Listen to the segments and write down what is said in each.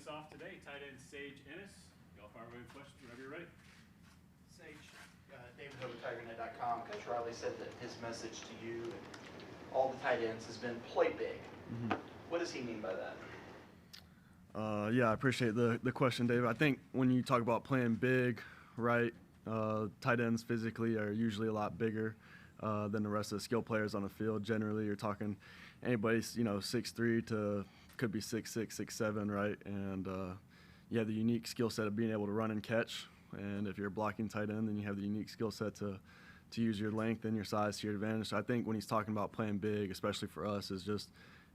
us off today, tight end Sage Ennis. Y'all fire away with questions whenever you're ready. Sage, David Hope, TigerNet.com. Coach Riley said that his message to you and all the tight ends has been play big. Mm-hmm. What does he mean by that? Yeah, I appreciate the question, David. I think when you talk about playing big, right, tight ends physically are usually a lot bigger than the rest of the skill players on the field. Generally, you're talking anybody, 6'3" to could be 6'6", 6'7", right? And you have the unique skill set of being able to run and catch. And if you're a blocking tight end, then you have the unique skill set to use your length and your size to your advantage. So I think when he's talking about playing big, especially for us, is just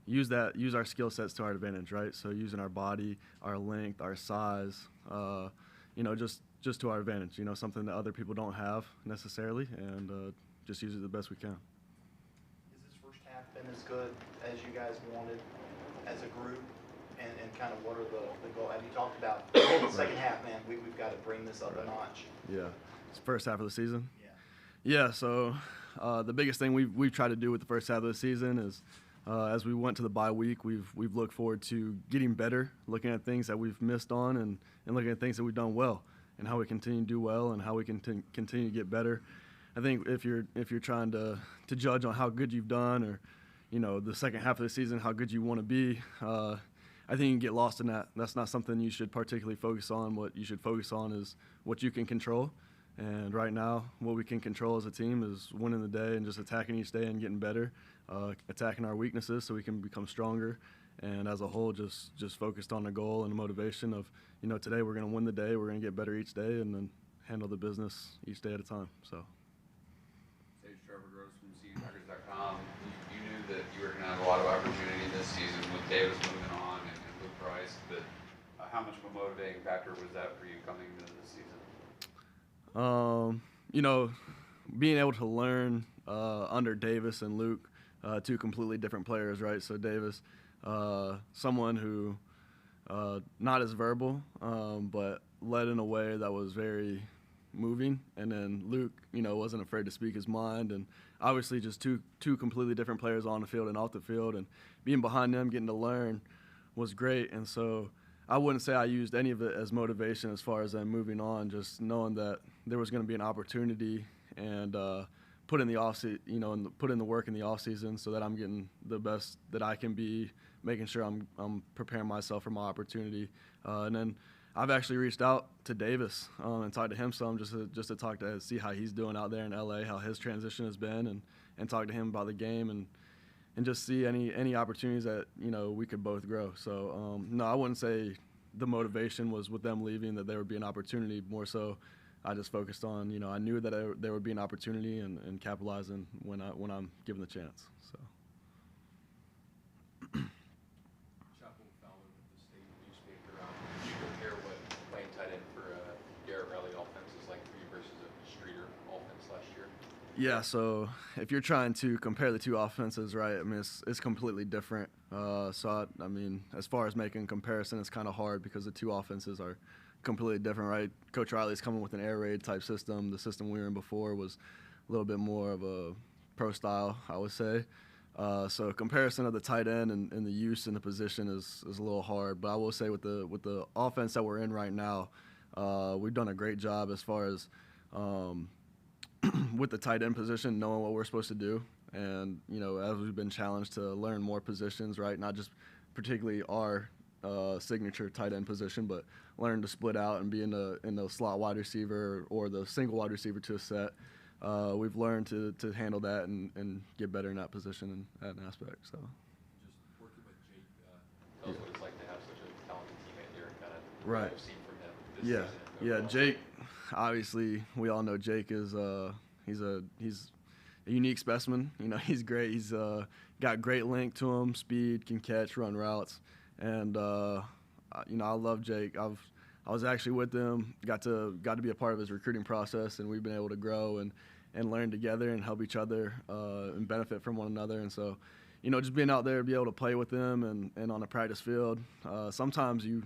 use our skill sets to our advantage, right? So using our body, our length, our size, just to our advantage, something that other people don't have necessarily, and just use it the best we can. Has this first half been as good as you guys wanted as a group? And kind of what are the goals? Have you talked about the second half, man, we've got to bring this up a notch? Yeah. It's the first half of the season? Yeah, so the biggest thing we've tried to do with the first half of the season is as we went to the bye week, we've looked forward to getting better, looking at things that we've missed on and looking at things that we've done well and how we continue to do well and how we can continue to get better. I think if you're trying to judge on how good you've done or, the second half of the season, how good you want to be, I think you can get lost in that. That's not something you should particularly focus on. What you should focus on is what you can control. And right now, what we can control as a team is winning the day and just attacking each day and getting better, attacking our weaknesses so we can become stronger. And as a whole, just focused on the goal and the motivation of, today we're going to win the day, we're going to get better each day, and then handle the business each day at a time. So. Sage, Trevor Gross from CTiggers.com. You knew that you were going to have a lot of opportunity this season with Davis moving on and Luke Price, but how much of a motivating factor was that for you coming into this season? Being able to learn under Davis and Luke, two completely different players, right? So Davis, someone who not as verbal, but led in a way that was very moving. And then Luke, wasn't afraid to speak his mind. And obviously just two completely different players on the field and off the field. And being behind them, getting to learn was great. And so I wouldn't say I used any of it as motivation as far as them moving on, just knowing that there was going to be an opportunity and put in the work in the off season so that I'm getting the best that I can be, making sure I'm preparing myself for my opportunity. And then I've actually reached out to Davis and talked to him some just to talk to see how he's doing out there in LA, how his transition has been, and talk to him about the game and just see any opportunities that we could both grow. So no, I wouldn't say the motivation was with them leaving that there would be an opportunity. More so, I just focused on I knew that there would be an opportunity and capitalizing when I'm given the chance. So. Chapel Fowler with the state newspaper. Could you compare what playing tight end for Garrett Riley offense is like for you versus a Streeter offense last year? Yeah, so if you're trying to compare the two offenses, right, I mean, it's completely different. I mean, as far as making a comparison, it's kind of hard because the two offenses are completely different, right? Coach Riley's coming with an air raid type system. The system we were in before was a little bit more of a pro style, I would say. So comparison of the tight end and the use in the position is a little hard. But I will say with the offense that we're in right now, we've done a great job as far as with the tight end position, knowing what we're supposed to do. And, as we've been challenged to learn more positions, right, not just particularly our signature tight end position, but learn to split out and be in the slot wide receiver or the single wide receiver to a set. We've learned to handle that and get better in that position and that aspect. So. Just working with Jake, tell us what it's like to have such a talented teammate here and kind of right. what you've seen from him this season. Yeah, Jake. Obviously, we all know Jake is he's a unique specimen. He's great. He's got great length to him, speed, can catch, run routes, and I love Jake. I was actually with him, got to be a part of his recruiting process, and we've been able to grow and learn together and help each other and benefit from one another. And so, just being out there, be able to play with them and on a practice field. Sometimes you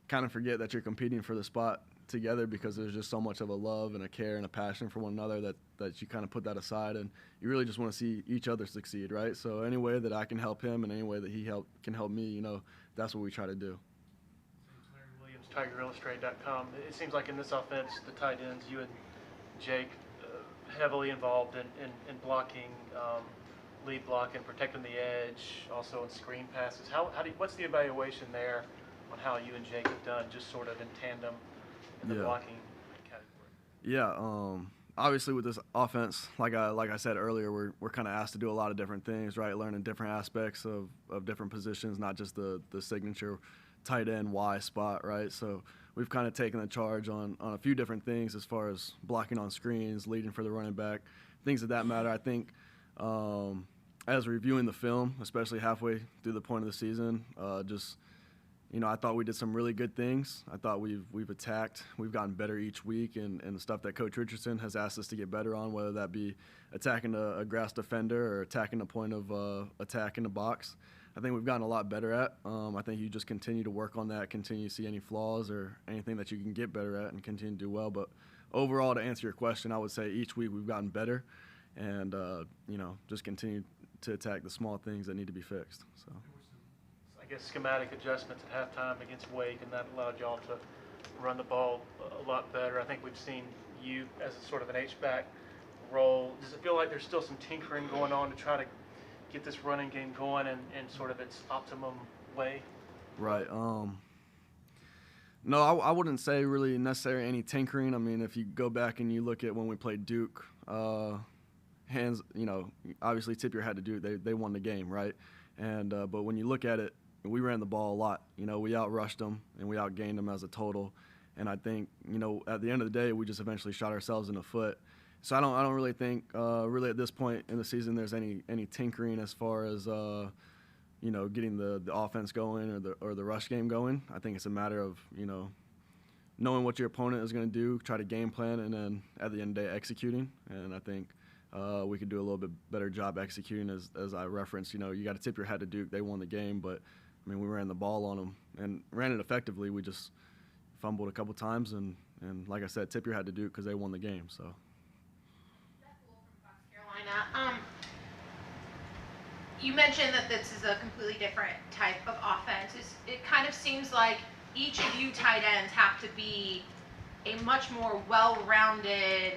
kind of forget that you're competing for the spot together because there's just so much of a love and a care and a passion for one another that you kind of put that aside and you really just want to see each other succeed, right? So any way that I can help him and any way that he can help me, that's what we try to do. TigerIllustrated.com. It seems like in this offense, the tight ends, you and Jake, heavily involved in blocking, lead blocking, protecting the edge, also in screen passes. What's the evaluation there on how you and Jake have done, just sort of in tandem in the blocking category? Yeah, obviously with this offense, like I said earlier, we're kind of asked to do a lot of different things, right? Learning different aspects of different positions, not just the signature tight end Y spot, right? So we've kind of taken the charge on a few different things as far as blocking on screens, leading for the running back, things of that matter. I think as reviewing the film, especially halfway through the point of the season, I thought we did some really good things. I thought we've attacked. We've gotten better each week, and the stuff that Coach Richardson has asked us to get better on, whether that be attacking a grass defender or attacking the point of attack in the box, I think we've gotten a lot better at. I think you just continue to work on that, continue to see any flaws or anything that you can get better at and continue to do well. But overall, to answer your question, I would say each week we've gotten better and, just continue to attack the small things that need to be fixed. So. I guess schematic adjustments at halftime against Wake, and that allowed y'all to run the ball a lot better. I think we've seen you as a sort of an H-back role. Does it feel like there's still some tinkering going on to try to get this running game going in sort of its optimum way? Right. No, I wouldn't say really necessarily any tinkering. I mean, if you go back and you look at when we played Duke, obviously tip your hat to Duke. They won the game, right? And but when you look at it, we ran the ball a lot. We outrushed them and we outgained them as a total. And I think, at the end of the day, we just eventually shot ourselves in the foot. So I don't really think, really at this point in the season, there's any tinkering as far as, getting the offense going or the rush game going. I think it's a matter of, knowing what your opponent is going to do, try to game plan, and then at the end of the day, executing. And I think we could do a little bit better job executing, as I referenced. You got to tip your hat to Duke. They won the game, but we ran the ball on them and ran it effectively. We just fumbled a couple times, and like I said, tip your hat to Duke because they won the game. So. Carolina. You mentioned that this is a completely different type of offense. It kind of seems like each of you tight ends have to be a much more well-rounded,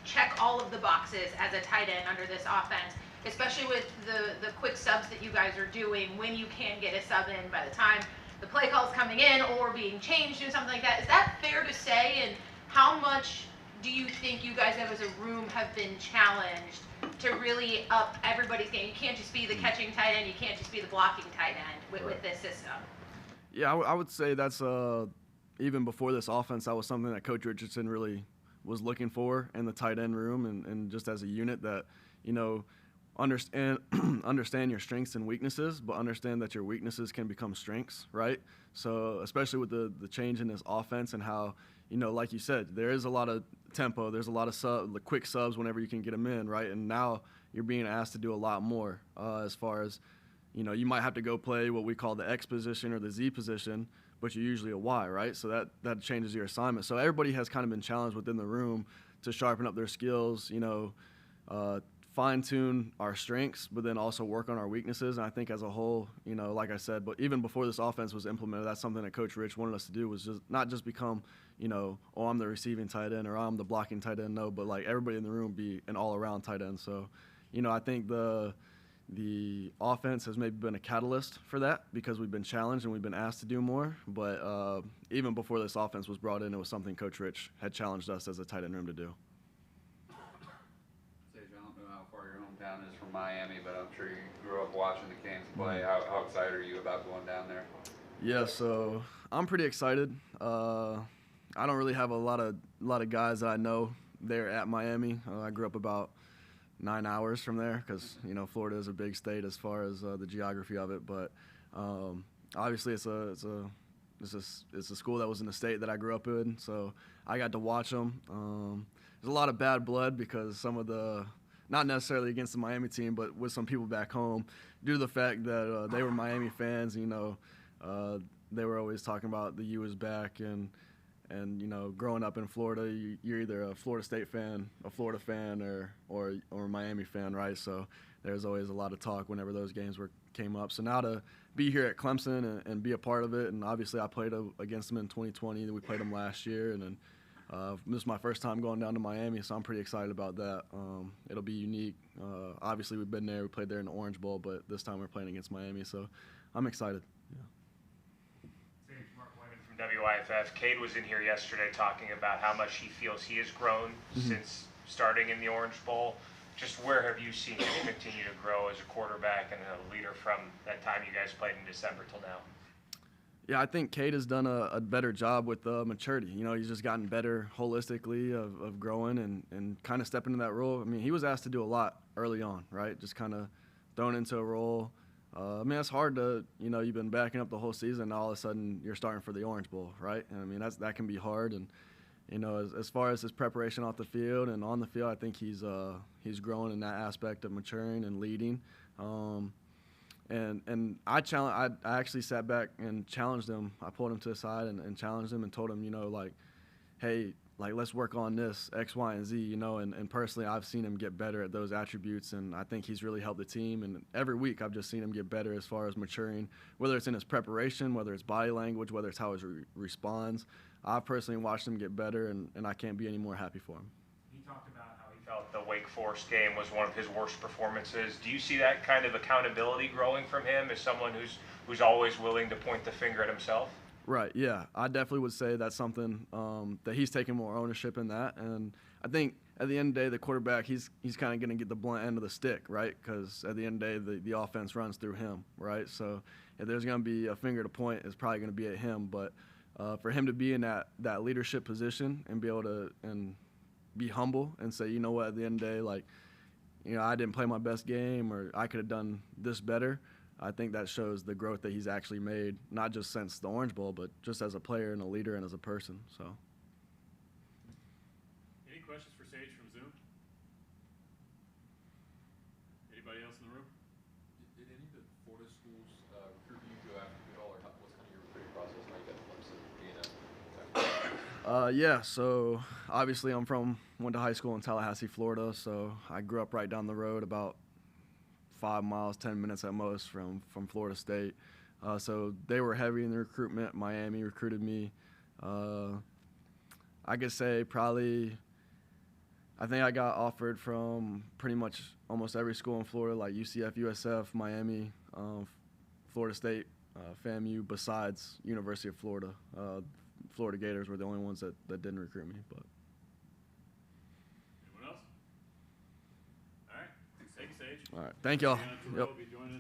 check all of the boxes as a tight end under this offense, especially with the quick subs that you guys are doing when you can get a sub in by the time the play call's coming in or being changed or something like that. Is that fair to say? And how much do you think you guys as a room have been challenged to really up everybody's game? You can't just be the catching tight end. You can't just be the blocking tight end with this system. Yeah, I would say that's even before this offense, that was something that Coach Richardson really was looking for in the tight end room and just as a unit that, understand your strengths and weaknesses, but understand that your weaknesses can become strengths, right? So especially with the change in this offense and how, like you said, there is a lot of tempo. There's a lot of quick subs whenever you can get them in, right? And now you're being asked to do a lot more as far as, you might have to go play what we call the X position or the Z position, but you're usually a Y, right? So that changes your assignment. So everybody has kind of been challenged within the room to sharpen up their skills, fine-tune our strengths, but then also work on our weaknesses. And I think as a whole, like I said, but even before this offense was implemented, that's something that Coach Rich wanted us to do, was just not just become, I'm the receiving tight end or I'm the blocking tight end. No, but like everybody in the room be an all-around tight end. So, I think the offense has maybe been a catalyst for that because we've been challenged and we've been asked to do more. But even before this offense was brought in, it was something Coach Rich had challenged us as a tight end room to do. Hometown is from Miami, but I'm sure you grew up watching the Canes play. How excited are you about going down there? Yeah, so I'm pretty excited. I don't really have a lot of guys that I know there at Miami. I grew up about 9 hours from there because Florida is a big state as far as the geography of it. But obviously it's a school that was in the state that I grew up in, so I got to watch them. There's a lot of bad blood because some of the, not necessarily against the Miami team, but with some people back home, due to the fact that they were Miami fans. They were always talking about the U is back, and growing up in Florida, you're either a Florida State fan, a Florida fan, or a Miami fan, right? So there's always a lot of talk whenever those games came up. So now to be here at Clemson and be a part of it, and obviously I played against them in 2020. We played them last year, and then this is my first time going down to Miami, so I'm pretty excited about that. It'll be unique. Obviously we've been there. We played there in the Orange Bowl, but this time we're playing against Miami, so I'm excited. Yeah. From WIFF. Cade was in here yesterday talking about how much he feels he has grown since starting in the Orange Bowl. Just where have you seen him continue to grow as a quarterback and a leader from that time you guys played in December till now? Yeah, I think Cade has done a better job with maturity. You know, he's just gotten better holistically of growing and kind of stepping into that role. I mean, he was asked to do a lot early on, right? Just kind of thrown into a role. I mean, it's hard to, you know, you've been backing up the whole season, and all of a sudden you're starting for the Orange Bowl, right? And I mean, that can be hard. And, you know, as far as his preparation off the field and on the field, I think he's growing in that aspect of maturing and leading. And I actually sat back and challenged him. I pulled him to the side and challenged him and told him, you know, like, hey, like, let's work on this X, Y, and Z, you know, and personally I've seen him get better at those attributes, and I think he's really helped the team, and every week I've just seen him get better as far as maturing, whether it's in his preparation, whether it's body language, whether it's how he responds. I've personally watched him get better, and I can't be any more happy for him. He talked about how he felt the Wake Forest game was one of his worst performances. Do you see that kind of accountability growing from him as someone who's always willing to point the finger at himself? Right, yeah. I definitely would say that's something that he's taking more ownership in that. And I think at the end of the day, the quarterback, he's kind of going to get the blunt end of the stick, right? Because at the end of the day, the offense runs through him, right? So if there's going to be a finger to point, it's probably going to be at him. But for him to be in that leadership position and be able to and be humble and say, you know what, at the end of the day, like, you know, I didn't play my best game or I could have done this better. I think that shows the growth that he's actually made, not just since the Orange Bowl, but just as a player and a leader and as a person. So. Any questions for Sage from Zoom? Anybody else in the room? Did any of the Florida schools recruit you to go after you at all, or what's kind of your recruiting process like at Clemson, being a Yeah, so obviously went to high school in Tallahassee, Florida, so I grew up right down the road, about 5 miles, 10 minutes at most from Florida State. So they were heavy in the recruitment. Miami recruited me. I could say probably, I think I got offered from pretty much almost every school in Florida, like UCF, USF, Miami, Florida State, FAMU, besides University of Florida. Florida Gators were the only ones that didn't recruit me. But. Anyone else? All right. Thank you, Sage. All right. Thank y'all. Brianna Yep. will be joining us